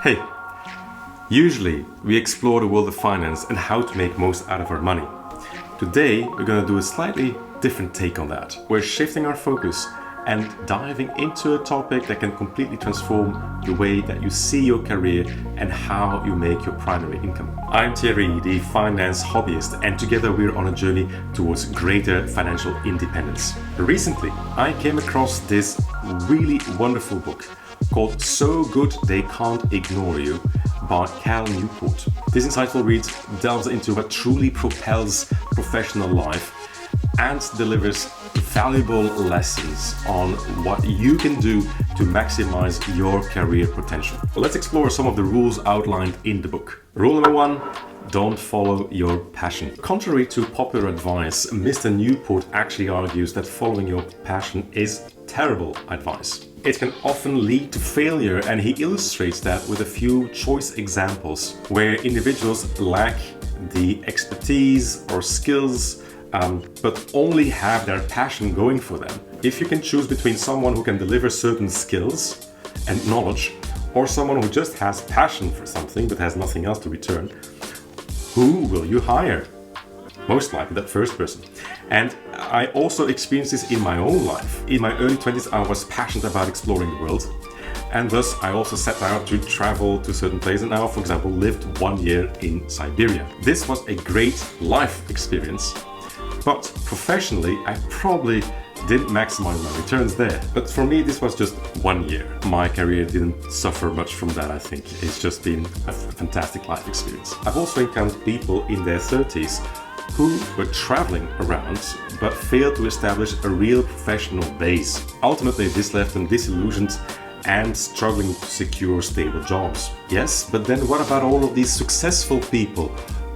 Hey, usually we explore the world of finance and how to make most out of our money. Today we're going to do a slightly different take on that. We're shifting our focus and diving into a topic that can completely transform the way that you see your career and how you make your primary income. I'm Thierry, the Finance Hobbyist, and together we're on a journey towards greater financial independence. Recently, I came across this really wonderful book called So Good They Can't Ignore You by Cal Newport. This insightful read delves into what truly propels professional life and delivers valuable lessons on what you can do to maximize your career potential. Let's explore some of the rules outlined in the book. Rule number 1, don't follow your passion. Contrary to popular advice, Mr. Newport actually argues that following your passion is terrible advice. It can often lead to failure, and he illustrates that with a few choice examples where individuals lack the expertise or skills but only have their passion going for them. If you can choose between someone who can deliver certain skills and knowledge or someone who just has passion for something but has nothing else to return, who will you hire? Most likely that first person. And I also experienced this in my own life. In my early 20s, I was passionate about exploring the world. And thus, I also set out to travel to certain places. And now, for example, lived 1 year in Siberia. This was a great life experience. But professionally, I probably didn't maximize my returns there. But for me, this was just 1 year. My career didn't suffer much from that, I think. It's just been a fantastic life experience. I've also encountered people in their 30s who were traveling around but failed to establish a real professional base. Ultimately, this left them disillusioned and struggling to secure stable jobs. Yes, but then what about all of these successful people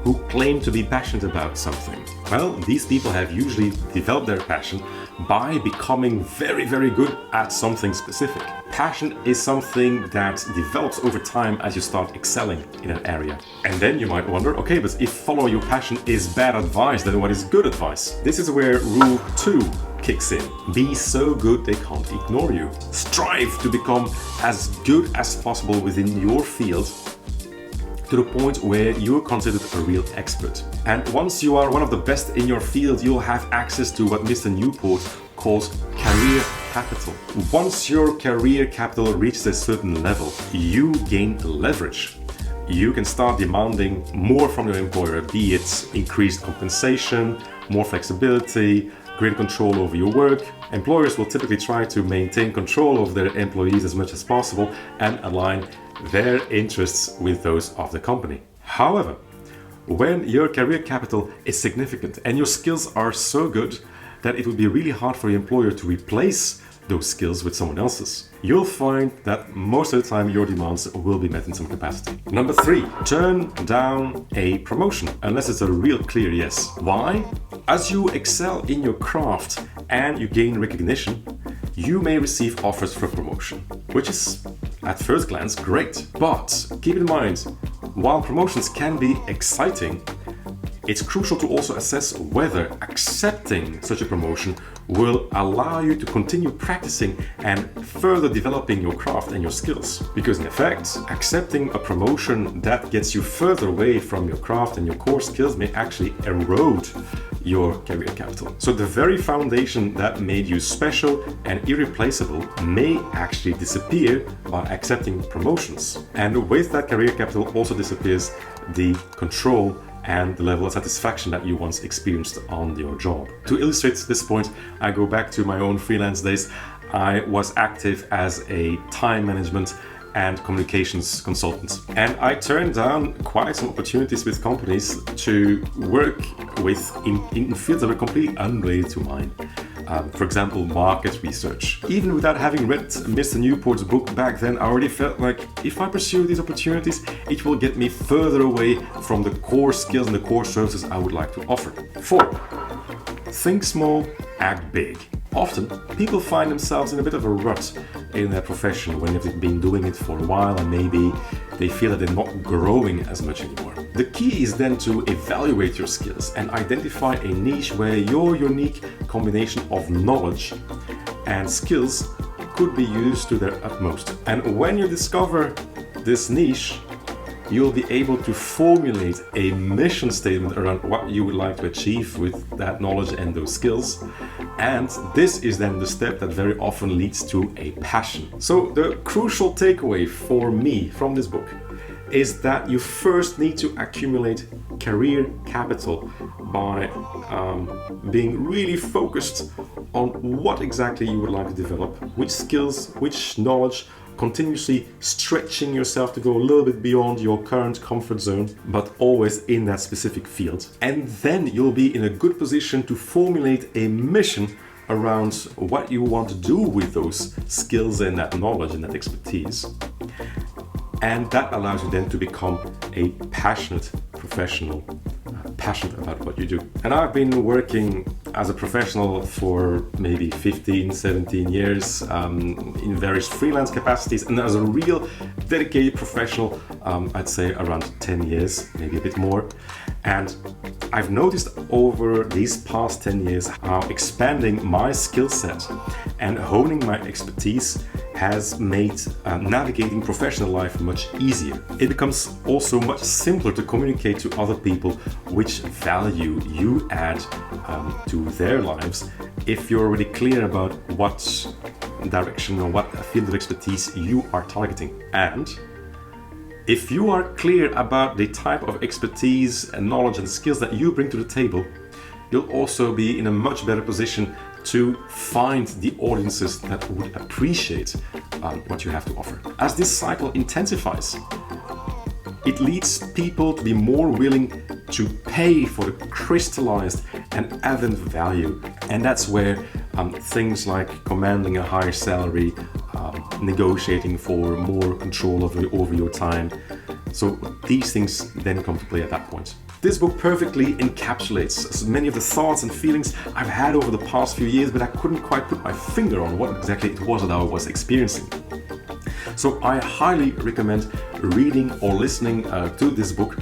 who claim to be passionate about something? Well, these people have usually developed their passion by becoming very, very good at something specific. Passion is something that develops over time as you start excelling in an area. And then you might wonder, okay, but if follow your passion is bad advice, then what is good advice? This is where rule 2 kicks in. Be so good they can't ignore you. Strive to become as good as possible within your field, to the point where you're considered a real expert. And once you are one of the best in your field, you'll have access to what Mr. Newport calls career capital. Once your career capital reaches a certain level, you gain leverage. You can start demanding more from your employer, be it increased compensation, more flexibility, greater control over your work. Employers will typically try to maintain control of their employees as much as possible and align their interests with those of the company. However, when your career capital is significant and your skills are so good that it would be really hard for your employer to replace those skills with someone else's, you'll find that most of the time your demands will be met in some capacity. Number 3, turn down a promotion unless it's a real clear yes. Why? As you excel in your craft and you gain recognition, you may receive offers for promotion, which is at first glance great. But keep in mind, while promotions can be exciting, it's crucial to also assess whether accepting such a promotion will allow you to continue practicing and further developing your craft and your skills. Because in effect, accepting a promotion that gets you further away from your craft and your core skills may actually erode your career capital. So the very foundation that made you special and irreplaceable may actually disappear by accepting promotions. And with that career capital also disappears the control and the level of satisfaction that you once experienced on your job. To illustrate this point, I go back to my own freelance days. I was active as a time management and communications consultant. And I turned down quite some opportunities with companies to work with in fields that were completely unrelated to mine. For example, market research. Even without having read Mr. Newport's book back then, I already felt like if I pursue these opportunities, it will get me further away from the core skills and the core services I would like to offer. 4, think small, act big. Often, people find themselves in a bit of a rut in their profession when they've been doing it for a while and maybe they feel that they're not growing as much anymore. The key is then to evaluate your skills and identify a niche where your unique combination of knowledge and skills could be used to their utmost. And when you discover this niche, you'll be able to formulate a mission statement around what you would like to achieve with that knowledge and those skills. And this is then the step that very often leads to a passion. So the crucial takeaway for me from this book is that you first need to accumulate career capital by being really focused on what exactly you would like to develop, which skills, which knowledge, continuously stretching yourself to go a little bit beyond your current comfort zone, but always in that specific field. And then you'll be in a good position to formulate a mission around what you want to do with those skills and that knowledge and that expertise. And that allows you then to become a passionate professional, passionate about what you do. And I've been working as a professional for maybe 15, 17 years in various freelance capacities, and as a real dedicated professional, I'd say around 10 years, maybe a bit more. And I've noticed over these past 10 years how expanding my skill set and honing my expertise has made navigating professional life much easier. It becomes also much simpler to communicate to other people which value you add to their lives if you're already clear about what direction or what field of expertise you are targeting. And if you are clear about the type of expertise and knowledge and skills that you bring to the table, you'll also be in a much better position to find the audiences that would appreciate what you have to offer. As this cycle intensifies, it leads people to be more willing to pay for the crystallized and added value. And that's where things like commanding a higher salary, negotiating for more control over your time. So these things then come to play at that point. This book perfectly encapsulates many of the thoughts and feelings I've had over the past few years, but I couldn't quite put my finger on what exactly it was that I was experiencing. So I highly recommend reading or listening to this book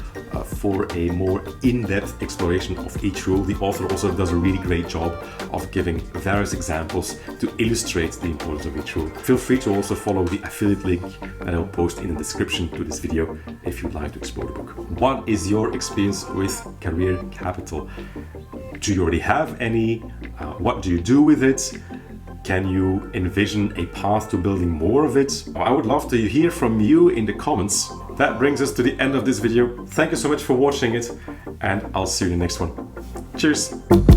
for a more in-depth exploration of each rule. The author also does a really great job of giving various examples to illustrate the importance of each rule. Feel free to also follow the affiliate link that I'll post in the description to this video if you'd like to explore the book. What is your experience with career capital? Do you already have any? What do you do with it? Can you envision a path to building more of it? I would love to hear from you in the comments. That brings us to the end of this video. Thank you so much for watching it, and I'll see you in the next one. Cheers!